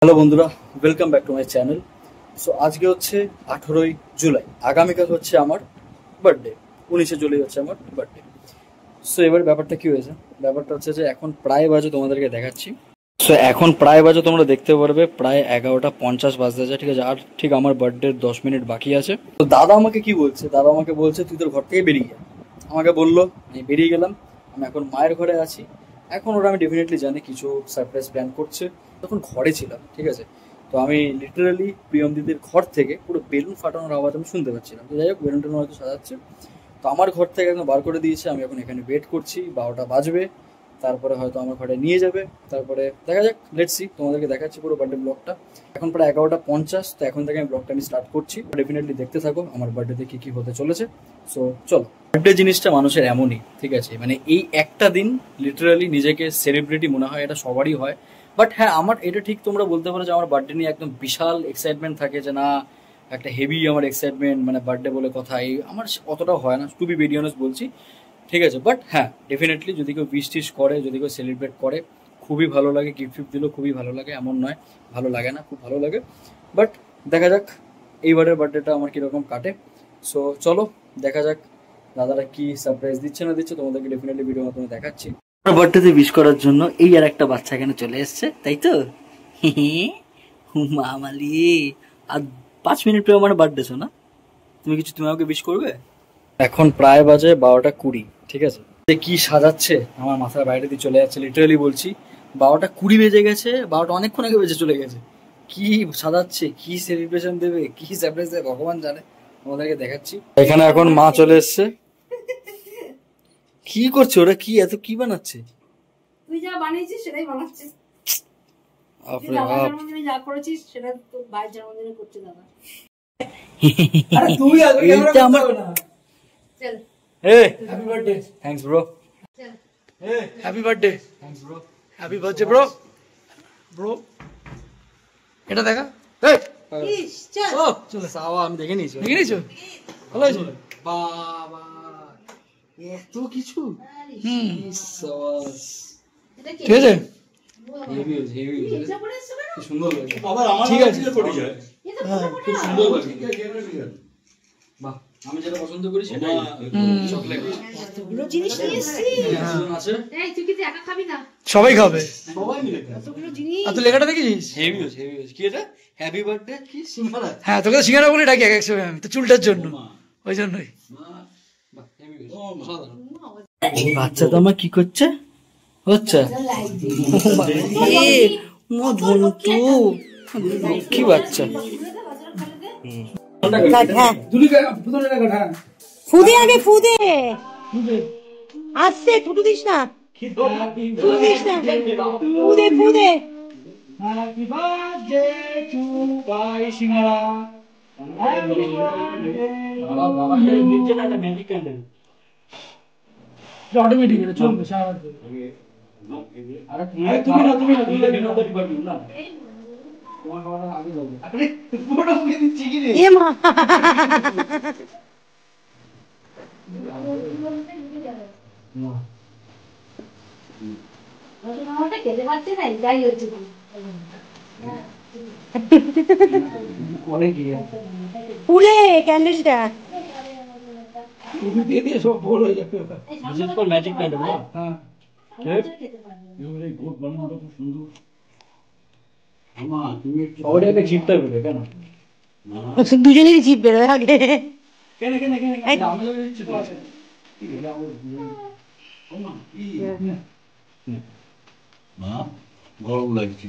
Hello বন্ধুরা, welcome back to my channel. So আজকে হচ্ছে 18ই জুলাই, আগামীকাল হচ্ছে আমার বার্থডে। 19শে জুলাই হচ্ছে আমার বার্থডে। সো এবার ব্যাপারটা কি হয়েছে, ব্যাপারটা হচ্ছে যে এখন প্রায় বাজে তোমাদেরকে দেখাচ্ছি। সো এখন প্রায় বাজে তোমরা দেখতে পারবে প্রায় 11:50 বাজতে যায়, ঠিক আছে। আর ঠিক আমার বার্থডের 10 মিনিট বাকি আছে। তো দাদা আমাকে কি বলছে, দাদা আমাকে বলছে তুই তোর ঘর থেকে বেরিয়ে যা। আমাকে বললো, আমি বেরিয়ে গেলাম। আমি এখন মায়ের ঘরে আছি। এখন ওরা আমি ডেফিনেটলি জানি কিছু সারপ্রাইজ প্ল্যান করছে। তখন ঘরে ছিলাম, ঠিক আছে। তো আমি লিটারালি প্রিয়ম দিদির ঘর থেকে পুরো বেলুন ফাটানোর আওয়াজ আমি শুনতে পাচ্ছিলাম। তো যাই হোক, বেলুন টেলুন হয়তো সাজাচ্ছে। তো আমার ঘর থেকে একদম বার করে দিয়েছে। আমি এখন এখানে ওয়েট করছি, 12টা বাজবে। তারপরে হয়তো আমার ঘরে নিয়ে যাবে। তারপরে দেখা যাক, লেটস সি। তোমাদেরকে দেখাচ্ছি পুরো বার্থডে ব্লগটা। এখন প্রায় 11:50। তো এখন থেকে আমি ব্লগটা স্টার্ট করছি। ডেফিনেটলি দেখতে থাকো আমার বার্থডেতে কি কি হতে চলেছে। সো চলো। বার্থডে জিনিসটা মানুষের এমনই, ঠিক আছে। মানে এই একটা দিন লিটারালি নিজেকে সেলিব্রিটি মনে হয়, এটা সবারই হয়। বাট হ্যাঁ, আমার এটা ঠিক তোমরা বলতে পারো যে আমার বার্থডে নিয়ে একদম বিশাল এক্সাইটমেন্ট থাকে, যে না একটা হেভি আমার এক্সাইটমেন্ট, মানে বার্থডে বলে কথা, এই আমার অতটাও হয় না, টু বি ভেরি অনেস্ট বলছি, ঠিক আছে। বাট হ্যাঁ, ডেফিনেটলি যদি কেউ উইশ টিশ করে, যদি কেউ সেলিব্রেট করে, খুবই ভালো লাগে। গিফট ফিফট দিলেও খুবই ভালো লাগে, এমন নয় ভালো লাগে না, খুব ভালো লাগে। বাট দেখা যাক এইবারের বার্থডেটা আমার কীরকম কাটে। সো চলো দেখা যাক দাদারা কি সারপ্রাইজ দিচ্ছে না দিচ্ছে, তোমাদেরকে ডেফিনেটলি ভিডিও মাধ্যমে দেখাচ্ছি। আমার বার্থডেতে উইশ করার জন্য এই আর একটা বাচ্চা এখানে চলে এসছে, তাই তো? মামালি, আর 5 মিনিট পরে আমার বার্থডে, শোনা। তুমি আমাকে উইশ করবে? এখন প্রায় বাজে 12:20, ঠিক আছে। কি সাজাচ্ছে আমার মাথার বাইরে দিয়ে চলে যাচ্ছে, লিটারালি বলছি। 12:20 বেজে গেছে, 12টা অনেকক্ষণ আগে বেজে চলে গেছে। কি সাজাচ্ছে, কি সেলিব্রেশন দেবে, কি সারপ্রাইজ দেবে ভগবান জানে। তোমাদেরকে দেখাচ্ছি। এখানে এখন মা চলে এসছে। কি করছে ওরা, কি এত কি বানাচ্ছে? তুই যা বানিয়েছিস সেটাই বানাচ্ছিস। আপনি বাপ, তুই যা করেছিস সেটা তো ভাইয়ের জন্মদিনে করছে দাদা। আরে তুই আগে ক্যামেরা আমার না। চল, এই হ্যাপি বার্থডে। Thanks bro. চল। এই happy birthday. Thanks bro. Happy birthday bro. Bro এটা দেখা। এই ইস, চল। ও চলে সাওয়া, আমি দেখে নিয়েছি। দেখে নিয়েছো? ভালো হয়েছে বাবা, এত কিছু। এটা কি? ঠিক আছে, হেভি হয়েছে, হেভি হয়েছে। এটা পরে এসে কি সুন্দর লাগে। আবার আমার ঠিক আছে, পড়ে যায়। এটা হ্যাঁ, পরে খুব সুন্দর লাগে। বাহ, আমি যেটা পছন্দ করি সেটাই, চকলেট। এতগুলো জিনিস নিয়ে এসেছি। আছে, এই তুই কি একা খাবি না? সবাই খাবে। সবাই মিলে খায়। এতগুলো জিনিস। আর তুই লেখাটা দেখেছিস? হেভি হয়েছে, হেভি হয়েছে। কি এটা? হ্যাপি বার্থডে কি সিঙ্গারা? হ্যাঁ, তোকে তো সিঙ্গারা বলে ডাকি এক সময় আমি তো, চুলটার জন্য, ওই জন্যই। বাহ, হেভি হয়েছে, অসাধারণ। বাচ্চা তো আমার কি করছে হচ্ছে, কি বাচ্চা। ফুদে আগে ফুদে আসছে, থুতু দিস না, থুতু দিস না, ফুদে ফুদে। হ্যাপি বার্থডে টু বাই সিঙ্গারা। অটোমেটিক এটা চলবে সারা রাত। আরে তুমি না তোমার খাওয়াটা আগে যাবে। আরে পুরোটা মুখে দিচ্ছি কি রে? এ মা, আমারটা খেতে পারছে না, যাই হচ্ছে। পুলে ক্যান্ডেলটা তুমি দিয়ে দিয়ে সব বড় হয়ে যাবে। বিশেষ করে ম্যাজিক প্যান্ট। হ্যাঁ, সবাই একটা জিততে হবে কেন? দুজনেরই জিভ বেরোয় আগে। কেন এই, আমি তো দিচ্ছি তো। গরম লাগছে।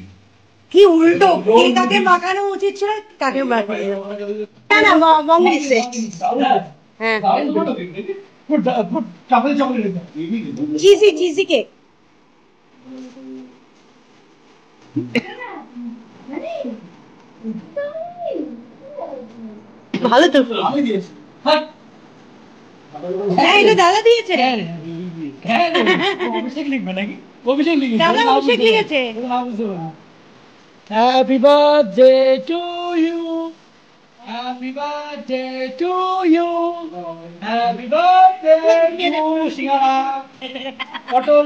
কি উল্টো, কে কাকে মাখানো উচিত ছিল কাকে মাখিয়ে দিল। না না, বং দিচ্ছে। হ্যাঁ, চকলেট চিজি চিজি কেক। ভালো তো, আমি দিয়েছি। হ্যাঁ এটা দাদা দিয়েছে। হ্যাঁ, অভিষেক লিখবে নাকি? অভিষেক লিখেছে। দাদা অভিষেক লিখেছে। Happy birthday to you, happy birthday to you, happy birthday to সিঙ্গারা পটল।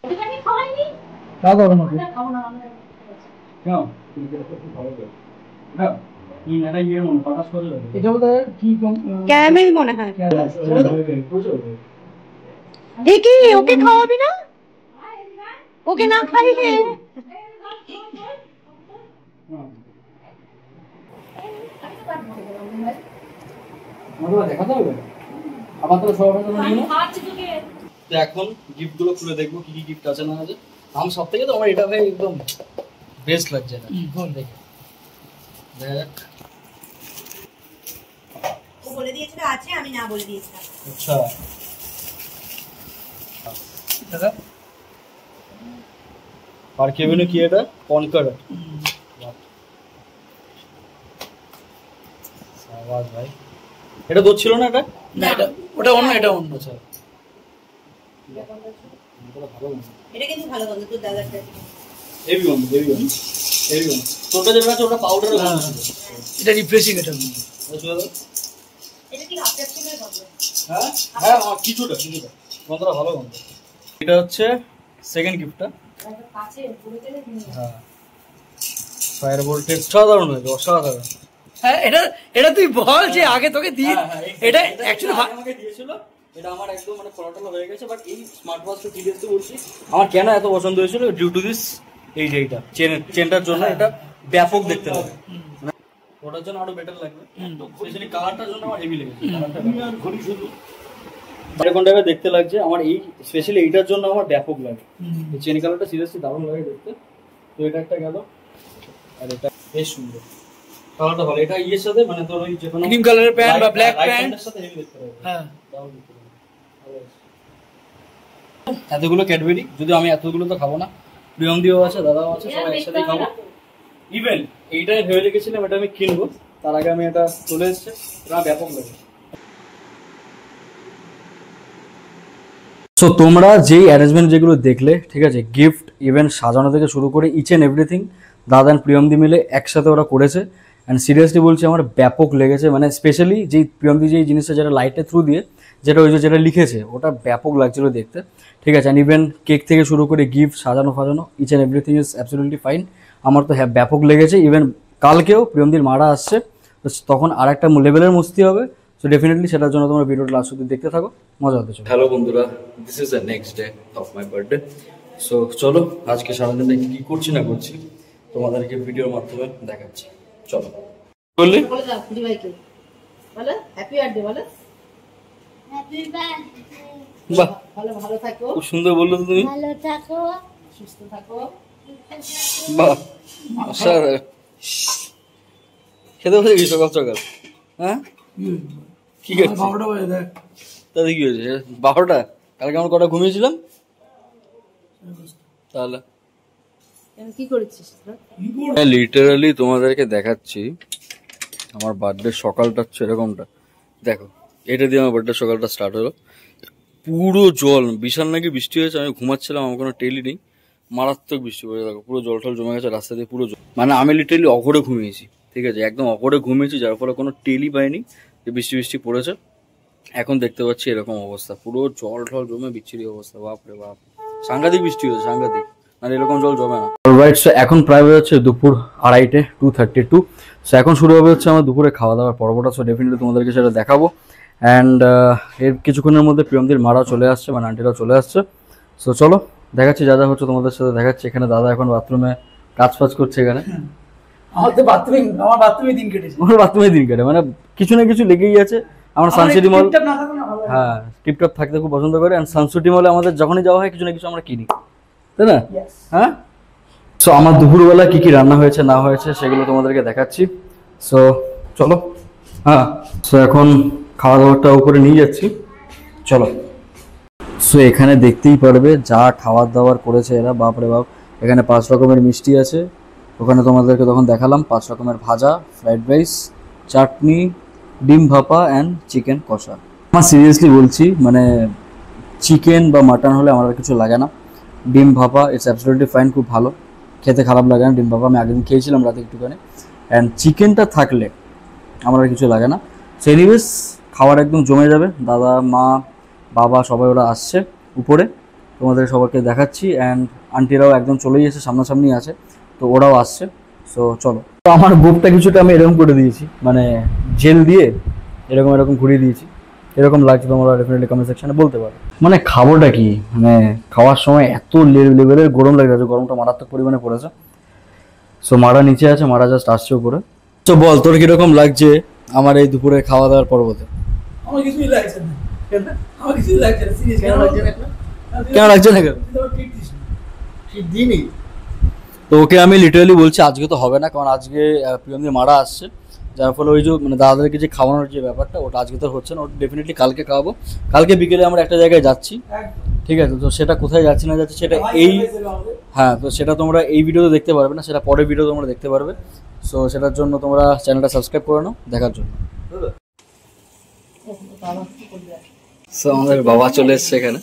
ওখানে খাওয়াইনি খাওয়া দাওয়া না খাবো না আমরা এটা বলতে কি ক্যারামেল মনে হয়। দেখি ওকে খাওয়াবি না, ওকে না খাইয়ে দেখাতে হবে আবার তো সবার জন্য নিয়ে নাও। খাওয়াচ্ছি তোকে তো এখন গিফট গুলো খুলে দেখবো কি কি গিফট আছে না আছে। আমার সব থেকে তো আমার এটা ভাই একদম বেস্ট লাগছে না দেখে দেখা যাক। ও বলে দিয়েছিল আছে, আমি না বলে দিয়েছিলাম। আচ্ছা আর কেবিনে কি এটা কনকার আওয়াজ ভাই এটা দোষ ছিল না এটা না এটা ওটা অন্য, এটা অন্য। আচ্ছা এটা কিন্তু ভালো গন্ধ, তোর দাদারটা। হেভি গন্ধ হেভি গন্ধ হেভি গন্ধ। তোরটা যেটা আছে ওটা পাউডারের গন্ধ ছিল। এটা রিফ্রেশিং এটা। এটা কি হাফ ক্যাপসুলের গন্ধ? হ্যাঁ হ্যাঁ কিছুটা কিছুটা গন্ধটা ভালো গন্ধ। এটা হচ্ছে সেকেন্ড গিফটটা। কাছে পুরো তেলে হ্যাঁ ফায়ার ভোল্টেজ অসাধারণ হয়েছে অসাধারণ। হ্যাঁ এটা তুই বল যে আগে তোকে দিয়ে এটা অ্যাকচুয়ালি আমাকে দিয়েছিল এটা আমার একদম মানে ফলাফল হয়ে গেছে। বাট এই স্মার্ট ওয়াচটা সিরিয়াসলি বলছি আমার কেন এত পছন্দ হয়েছিল ডিউ টু দিস এই যে এইটা চেনটার জন্য এটা ব্যাপক দেখতে লাগে। ওটার জন্য আরো বেটার লাগবে। স্পেশালি কালারটার জন্য আমার হেভি লেগেছে। ঘড়ি শুধু এরকম টাইপের দেখতে লাগছে আমার এই স্পেশালি এইটার জন্য আমার ব্যাপক লাগে। এই চেন কালারটা সিরিয়াসলি দারুণ লাগে দেখতে। তো এটা একটা গেল আর এটা বেশ সুন্দর কালারটা ভালো। এটা ইয়ের সাথে মানে তোর ওই যে কোনো ক্রিম কালারের প্যান্ট বা ব্ল্যাক প্যান্ট সাথে হেভি দেখতে লাগে। হ্যাঁ এতগুলো ক্যাডবেরি যদি আমি এতগুলো তো খাবো না। প্রিয়ম দিও আছে দাদাও আছে সবাই একসাথে খাবো। ইভেন এইটাই ভেবে রেখেছিলাম এটা আমি কিনবো তার আগে আমি এটা চলে এসেছে এটা ব্যাপক লাগে। সো তোমরা যেই অ্যারেঞ্জমেন্ট যেগুলো দেখলে ঠিক আছে গিফট ইভেন্ট সাজানো থেকে শুরু করে ইচ অ্যান্ড এভরিথিং দাদা অ্যান্ড প্রিয়মদি মিলে একসাথে ওরা করেছে। অ্যান্ড সিরিয়াসলি বলছি আমার ব্যাপক লেগেছে। মানে স্পেশালি যেই প্রিয়মদি যেই জিনিসটা যেটা লাইটের থ্রু দিয়ে যেটা ওই যে যেটা লিখেছে ওটা ব্যাপক লাগছিল দেখতে ঠিক আছে। অ্যান্ড ইভেন কেক থেকে শুরু করে গিফট সাজানো ফাজানো each and everything is absolutely fine. আমার তো হ্যাঁ ব্যাপক লেগেছে। ইভেন কালকেও প্রিয়মদির মারা আসছে তো তখন আর একটা লেভেলের মস্তি হবে। সো ডেফিনেটলি সেটার জন্য তোমরা ভিডিওটা লাস্ট অবধি দেখতে থাকো, মজা হতে চলো। হ্যালো বন্ধুরা, this is the next day of my birthday. So চলো আজকে সারাদিনটা কি করছি না করছি তোমাদেরকে ভিডিওর মাধ্যমে দেখাচ্ছি। চলো বললি বলে দাও দিদি ভাইকে বলো হ্যাপি বার্থডে বলো হ্যাপি বার্থডে। বাহ ভালো ভালো থাকো, খুব সুন্দর বললো তো তুমি। ভালো থাকো, সুস্থ থাকো। বাহ অসাধারণ। খেতে বসে গেছি সকাল সকাল। হ্যাঁ কি করছিস? 12টা বাজে দেখ। তাহলে কি হয়েছে 12টা? কালকে আমার কটা ঘুমিয়েছিলাম তাহলে কি করেছিস লিটারালি তোমাদেরকে দেখাচ্ছি আমার বার্থডে সকালটা হচ্ছে এরকমটা। দেখো এটা দিয়ে আমার বার্থডে সকালটা স্টার্ট হলো। পুরো জল, বিশাল নাকি বৃষ্টি হয়েছে, আমি ঘুমাচ্ছিলাম, আমার কোনো টেলি নেই, মারাত্মক বৃষ্টি পড়ে। দেখো পুরো জল টল জমে গেছে রাস্তা দিয়ে, পুরো জল। মানে আমি লিটারালি অঘরে ঘুমিয়েছি, ঠিক আছে, একদম অঘরে ঘুমিয়েছি, যার ফলে কোনো টেলি পাইনি যে বৃষ্টি বৃষ্টি পড়েছে। এখন দেখতে পাচ্ছি এরকম অবস্থা, পুরো জল টল জমে বিচ্ছিরি অবস্থা। বাপরে বাপ, সাংঘাতিক বৃষ্টি হয়েছে, সাংঘাতিক। আর এরকম জল জমে না। অলরাইট, সো এখন প্রায় হচ্ছে দুপুর 2:30, 2:32। সো এখন শুরু হবে হচ্ছে আমার দুপুরে খাওয়া দাওয়ার পর্বটা। সো ডেফিনেটলি তোমাদেরকে সেটা দেখাবো। অ্যান্ড এর কিছুক্ষণের মধ্যে প্রিয়মদির মারাও চলে আসছে, মানে আন্টিরাও চলে আসছে। সো চলো দেখাচ্ছি যা যা হচ্ছে তোমাদের সাথে দেখাচ্ছি। এখানে দাদা এখন বাথরুমে কাজ ফাজ করছে। এখানে আমার বাথরুমে দিন কেটেছে, আমার বাথরুমে দিন কেটে, মানে কিছু না কিছু লেগেই আছে। আমার সানসিটি মল, হ্যাঁ টিপটপ থাকতে খুব পছন্দ করে। অ্যান্ড সানসিটি মলে আমাদের যখনই যাওয়া হয় কিছু না কিছু আমরা কিনি, তাই না? হ্যাঁ। সো আমার দুপুরবেলা কি কি রান্না হয়েছে না হয়েছে সেগুলো তোমাদেরকে দেখাচ্ছি। সো চলো। হ্যাঁ, সো এখন খাওয়া দাওয়াটা উপরে নিয়ে যাচ্ছি, চলো। সো এখানে দেখতেই পারবে যা খাবার দাবার করেছে এরা, বাপরে বাপ। এখানে 5 রকমের মিষ্টি আছে, ওখানে তোমাদেরকে তখন দেখালাম 5 রকমের ভাজা, ফ্রাইড রাইস, চাটনি, ডিম ভাপা অ্যান্ড চিকেন কষা। আমার সিরিয়াসলি বলছি, মানে চিকেন বা মাটন হলে আমার আর কিছু লাগে না। ডিম ভাপা ইটস অ্যাবসলিউটলি ফাইন, খুব ভালো খেতে, খারাপ লাগে না। ডিম ভাপা আমি আগের দিন খেয়েছিলাম রাতে একটুখানি। অ্যান্ড চিকেনটা থাকলে আমার আর কিছু লাগে না। সো এনিওয়েজ খাবার একদম জমে যাবে। দাদা, মা, বাবা সবাই ওরা আসছে উপরে। তোমাদের সবাইকে দেখাচ্ছি। অ্যান্ড আন্টিরাও একদম চলেই এসে সামনাসামনি আছে, তো ওরাও আসছে। সো চলো। তো আমার বুকটা কিছুটা আমি এরকম করে দিয়েছি, মানে জেল দিয়ে এরকম ঘুরিয়ে দিয়েছি। এরকম লাগছে তোমরা ডেফিনেটলি কমেন্ট সেকশনে বলতে পারো। মানে খাবোটা কি, মানে খাওয়ার সময় এত লেভেলের গরম লাগে যাচ্ছে, গরমটা মারাত্মক পরিমাণে পড়েছে। সো মারা নিচে আছে, মারা জাস্ট আসছে উপরে। তো বল তোর কিরকম লাগছে আমার এই দুপুরে খাওয়া দাওয়ার পর্বতে? আমার কিছুই লাগছে না। আমার কিছুই লাগছে না, সিরিয়াস কেন লাগছে না? কেন লাগছে না কেন? ঠিক দিনই তো ওকে আমি লিটারালি বলছি আজকে তো হবে না, কারণ আজকে প্রিয়মদি মারা আসছে, যার ফলে ওই যে মানে দাদাদেরকে যে খাওয়ানোর যে ব্যাপারটা ওটা আজকে তো হচ্ছে না, ওটা ডেফিনেটলি কালকে খাওয়াবো। কালকে বিকেলে আমরা একটা জায়গায় যাচ্ছি, ঠিক আছে? তো সেটা কোথায় যাচ্ছি না যাচ্ছি সেটা হ্যাঁ, তো সেটা তোমরা এই ভিডিওতে দেখতে পারবে না, সেটা পরের ভিডিও তোমরা দেখতে পারবে। সো সেটার জন্য তোমরা চ্যানেলটা সাবস্ক্রাইব করে নাও দেখার জন্য। সো আমাদের বাবা চলে এসছে এখানে।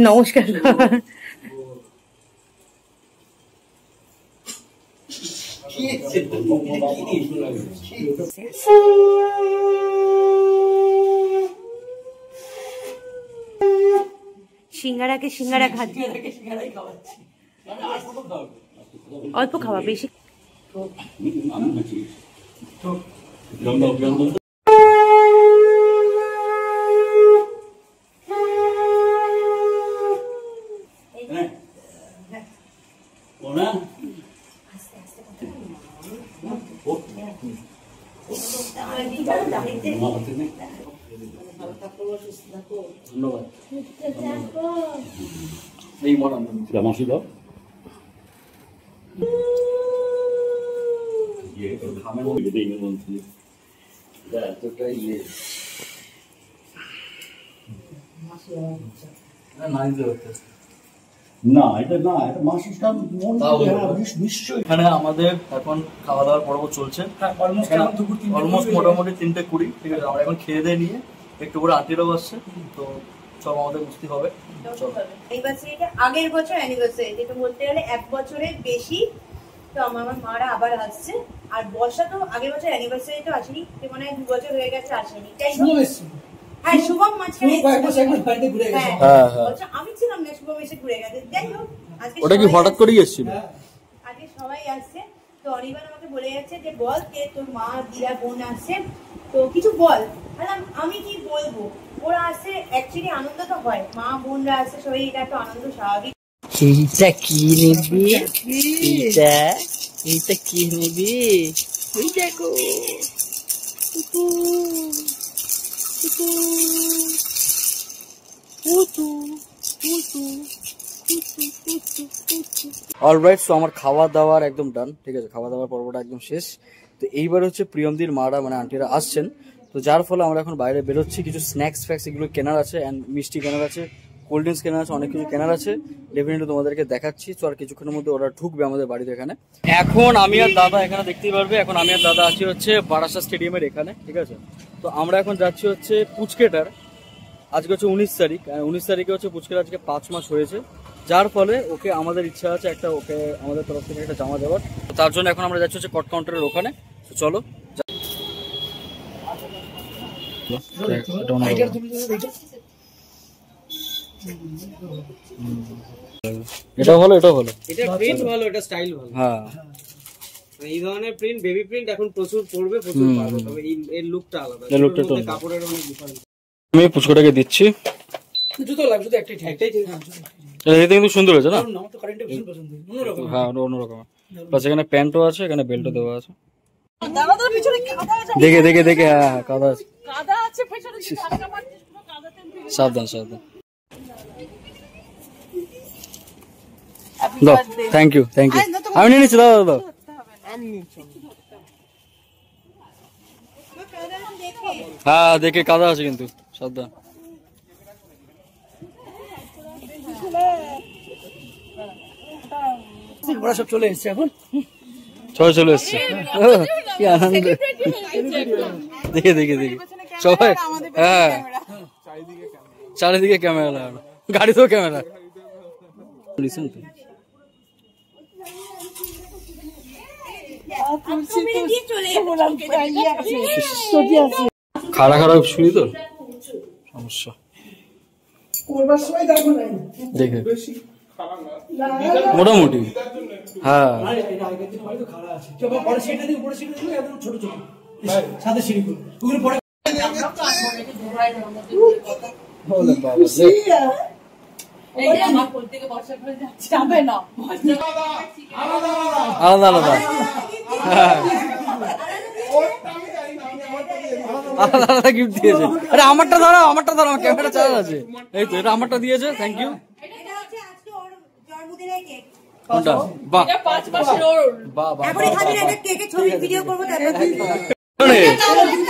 নমস্কার। সিঙ্গারাকে সিঙ্গারা খাচ্ছি, অল্প খাওয়া বেশি। এখানে আমাদের এখন খাওয়া দাওয়ার পর্ব চলছে, অলমোস্ট মোটামুটি 3:20, ঠিক আছে? আমরা এখন খেয়ে দিয়ে নিয়ে একটু করে আন্টিরাও আসছে, তো সব আমাদের বুঝতে হবে। অ্যানিভার্সারিটা আগের বছর অ্যানিভার্সারি, যেটা বলতে গেলে 1 বছরের বেশি। তো আমার মারা আবার আসছে, আর বর্ষা তো আগের বছর অ্যানিভার্সারি তো আসেনি, মানে 2 বছর হয়ে গেছে আসেনি। তাই হ্যাঁ, শুভম মাঝখানে আমি ছিলাম না, শুভম এসে ঘুরে গেছে। যাই হোক, আজকে ওটা কি হঠাৎ করেই এসেছিল? আজকে সবাই আসছে। তো অনির্বাণ আমাকে বলে যাচ্ছে যে বল কে তোর মা দিদা বোন আসছে, তো কিছু বল। আমি কি বলবো, ওরা আসছে অ্যাকচুয়ালি আনন্দ তো হয়, মা বোনরা আসছে সবাই, এটা একটা আনন্দ স্বাভাবিক। এইটা কি নিবি? এইটা কি নিবি? ওই দেখো অলরাইট, সো আমার খাওয়া দাওয়ার একদম ডান, ঠিক আছে? খাওয়া দাওয়ার পর্বটা একদম শেষ। তো এইবার হচ্ছে প্রিয়মদির মারা মানে আন্টিরা আসছেন, তো যার ফলে আমরা এখন বাইরে বেরোচ্ছি। কিছু স্ন্যাক্স ফ্যাক্স এগুলো কেনার আছে, অ্যান্ড মিষ্টি কেনার আছে, কোল্ড ড্রিঙ্কস কেনার আছে, অনেক কিছু কেনার আছে। ডেফিনেটলি তোমাদেরকে দেখাচ্ছি। তো আর কিছুক্ষণের মধ্যে ওরা ঢুকবে আমাদের বাড়িতে এখানে। এখন আমি আর দাদা এখানে দেখতেই পারবে, এখন আমি আর দাদা আছি হচ্ছে বারাসা স্টেডিয়ামের এখানে, ঠিক আছে? তো আমরা এখন যাচ্ছি হচ্ছে পুচকেটার, আজকে হচ্ছে 19 তারিখ, 19 তারিখে হচ্ছে পুচকের আজকে 5 মাস হয়েছে, যার ফলে ওকে আমাদের ইচ্ছা আছে একটা, ওকে আমাদের তরফ থেকে একটা জামা দেওয়ার। তার জন্য এখন আমরা যাচ্ছি হচ্ছে কট কাউন্টারের ওখানে। তো চলো। এটাও ভালো, এটাও ভালো, এটা প্রিন্ট ভালো, এটা স্টাইল ভালো। হ্যাঁ, এই ধরনের প্রিন্ট, বেবি প্রিন্ট এখন প্রচুর পড়বে, প্রচুর পাবে, তবে এর লুকটা আলাদা, এর লুকটা তো কাপড়ের অনেক ডিফারেন্স। আমি পুচকটাকে দিচ্ছি। জুতো লাগবে, শুধু একটাই ঠিক। এটা কিন্তু সুন্দর হয়েছে না? আমার তো কারেন্টে ভীষণ পছন্দ, অন্যরকম। হ্যাঁ, অন্যরকম। প্লাস এখানে প্যান্টও আছে, এখানে বেল্টও দেওয়া আছে। দেখে দেখে দেখে, হ্যাঁ কাদা আছে, সাবধান সাবধান। দাও, থ্যাংক ইউ থ্যাংক ইউ। আমি নিয়ে নিচ্ছি, দাও দাও দাও। হ্যাঁ দেখে কাদা আছে কিন্তু, সাবধান। ওরা সব চলে এসছে এখন, চলে এসছে। কি আনন্দ। দেখে সবাই, হ্যাঁ চারিদিকে ক্যামেরা লাগানো, গাড়িতেও ক্যামেরা। খাড়া শুনি তো সমস্যা দেখে মোটামুটি। হ্যাঁ আলাদা আলাদা আলাদা গিফট দিয়েছে। আরে আমারটা ধরো, ক্যামেরা চার্জ আছে। এই তো এটা আমারটা দিয়েছে, থ্যাংক ইউ। কোনটা? বাহ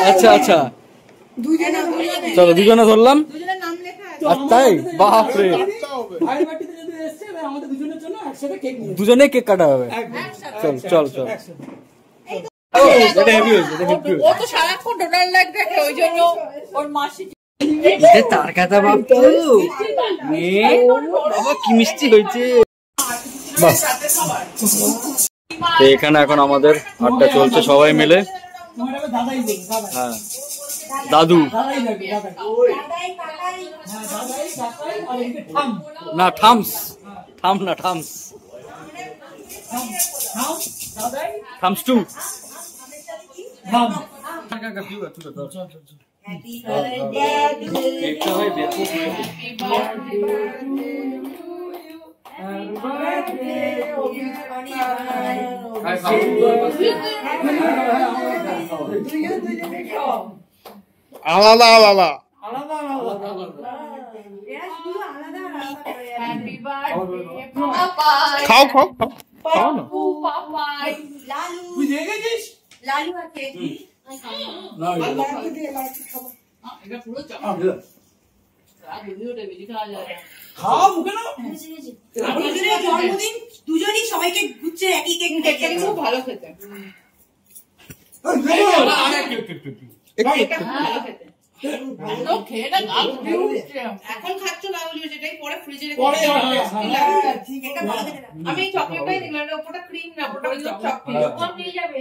আচ্ছা আচ্ছা, চলো দুজনে ধরলাম। তাই বাপরে, দুজনে কেক কাটা হবে। চল তার কথা বাপু, কি মিষ্টি হয়েছে। এখানে এখন আমাদের আড্ডা চলছে সবাই মিলে। হ্যাঁ দাদু না, থামস টু। আলাদা আলাদা খাও খাও খাও না। লালু আছে জন্মদিন, দুজনই সবাইকে ঘুরছে একই কেক, খুব ভালো খেতে। এখন খাচ্ছ না বলবো, সেটাই পরে ফ্রিজে রেখে আমি চকলেটটাই দিলাম, ওপরটা ক্রিম না, ওপরটা চকলেট নিয়ে যাবে।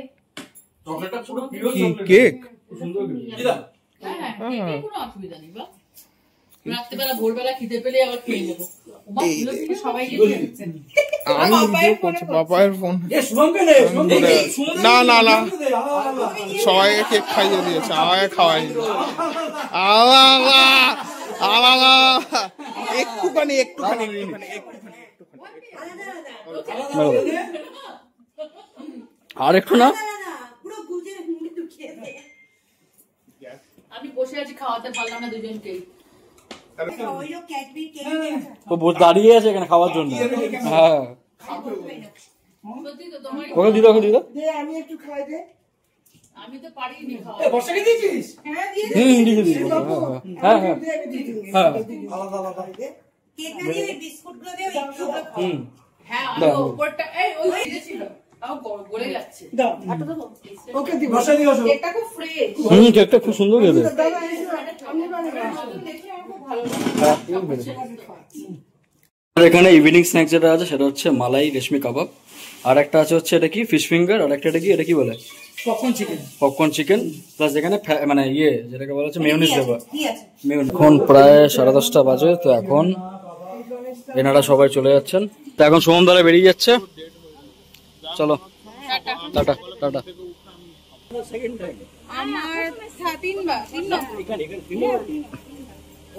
কেক কোনো অসুবিধা নেই, রাত্রেবেলা ভোরবেলা খিদে পেলে আবার খেয়ে নেবো। সবাইকে বাবার ফোন না না না, সবাইকে কেক খাইয়ে দিয়েছে, আমাকে খাওয়াই একটুখানি আর একটু না। আমি বসে আছি, খাওয়াতে পারলাম না দুজনকে। দাঁড়িয়ে আছে এখানে খাওয়ার জন্য। হ্যাঁ ওকে দিদা আমি একটু খাই দে। আমি তো পারিনি খাওয়া। বর্ষাকে দিয়েছিস? হ্যাঁ দিয়েছি। হ্যাঁ আলাদা আলাদা কেক না দিয়ে বিস্কুট গুলো দিয়ে একটু হ্যাঁ উপরটা এই ওই দিয়েছিল, তাও গলে যাচ্ছে। ওকে দি বর্ষা দিও। কেকটা খুব ফ্রেশ। কেকটা খুব সুন্দর খেতে। এখানে ইভিনিং স্ন্যাক্স যেটা আছে সেটা হচ্ছে মালাই রেশমি কাবাব, আর একটা আছে হচ্ছে এটা কি ফিশ ফিঙ্গার, আর একটা এটা কি বলে পপকর্ন চিকেন প্লাস এখানে মানে যেটাকে বলা হচ্ছে মেয়োনিজ দেওয়া। এখন প্রায় 10:30 বাজে, তো এখন এনারা সবাই চলে যাচ্ছেন। তো এখন সোমদারা বেরিয়ে যাচ্ছে। চলো টাটা টাটা।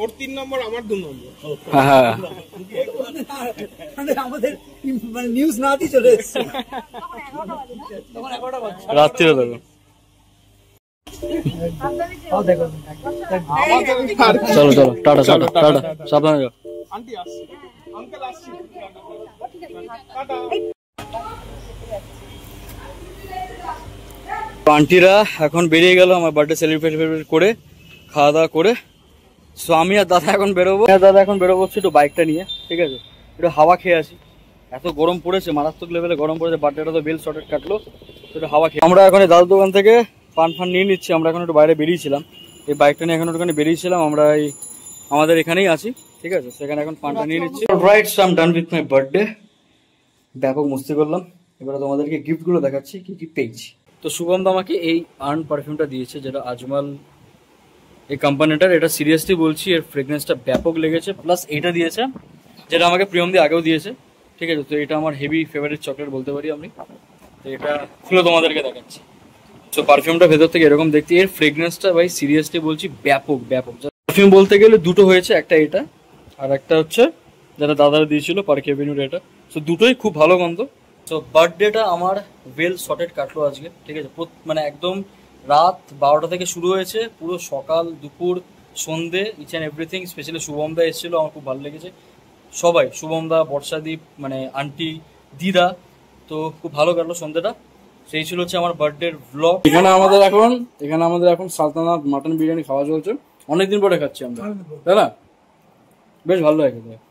ওর 3 নম্বর, আমার 2 নম্বর। হ্যাঁ আমাদের মানে নিউজ না দিয়ে চলে এসেছে রাত্রিরে দেখো। চলো টাটা টাটা টাটা, সাবধানে যাও। আন্টি আসছে, আঙ্কেল আসছে। আন্টিরা এখন বেরিয়ে গেল আমার বার্থডে সেলিব্রেট করে, খাওয়া দাওয়া করে। সো আমি আর দাদা এখন বেরোবো, একটু বাইকটা নিয়ে, ঠিক আছে, একটু হাওয়া খেয়ে আসি। এত গরম পড়েছে, মারাত্মক লেভেলে গরম পড়েছে। বার্থডেটা তো বেল শর্টেড কাটলো, একটু হাওয়া খেয়ে আমরা এখন দাদুর দোকান থেকে পান ফান নিয়ে নিচ্ছি। আমরা এখন একটু বাইরে বেরিয়েছিলাম, এই বাইকটা নিয়ে এখন একটুখানি বেরিয়েছিলাম। আমরা এই আমাদের এখানেই আছি, ঠিক আছে? সেখানে এখন পানটা নিয়ে নিচ্ছি। Alright, so I am done with my birthday. ব্যাপক মস্তি করলাম। এবারে তোমাদেরকে গিফটগুলো দেখাচ্ছি কি কি পেয়েছি। তো শুভম দা আমাকে এই আর্ন পারফিউমটা দিয়েছে, যেটা আজমাল এই কোম্পানিটার। এটা সিরিয়াসলি বলছি, এর ফ্রেগনেন্সটা ব্যাপক লেগেছে। প্লাস এইটা দিয়েছে, যেটা আমাকে প্রিয়ম দি আগেও দিয়েছে, ঠিক আছে? তো এটা আমার হেভি ফেভারিট চকলেট বলতে পারি আমি। তো এটা খুলে তোমাদেরকে দেখাচ্ছি। তো পারফিউমটা ভেতর থেকে এরকম দেখতে, এর ফ্রেগনেন্সটা ভাই সিরিয়াসলি বলছি ব্যাপক ব্যাপক। পারফিউম বলতে গেলে দুটো হয়েছে, একটা এটা আর একটা হচ্ছে যেটা দাদারা দিয়েছিল পার্ক এভিনিউর এটা। তো দুটোই খুব ভালো গন্ধ। তো বার্থডেটা আমার ওয়েল শর্টেড কাটলো আজকে, ঠিক আছে? মানে একদম রাত 12টা থেকে শুরু হয়েছে, পুরো সকাল দুপুর সন্ধে ইচ অ্যান্ড এভরিথিং। স্পেশালি শুভমদা এসেছিলো, আমার খুব ভালো লেগেছে। সবাই, শুভমদা, বর্ষাদীপ, মানে আন্টি, দিদা, তো খুব ভালো কাটলো সন্ধ্যেটা। সেই ছিল হচ্ছে আমার বার্থডের ব্লগ। এখানে আমাদের এখন সালতানাত মাটন বিরিয়ানি খাওয়া চলছে, অনেকদিন পরে খাচ্ছি আমরা, তাই না? বেশ ভালো লাগে।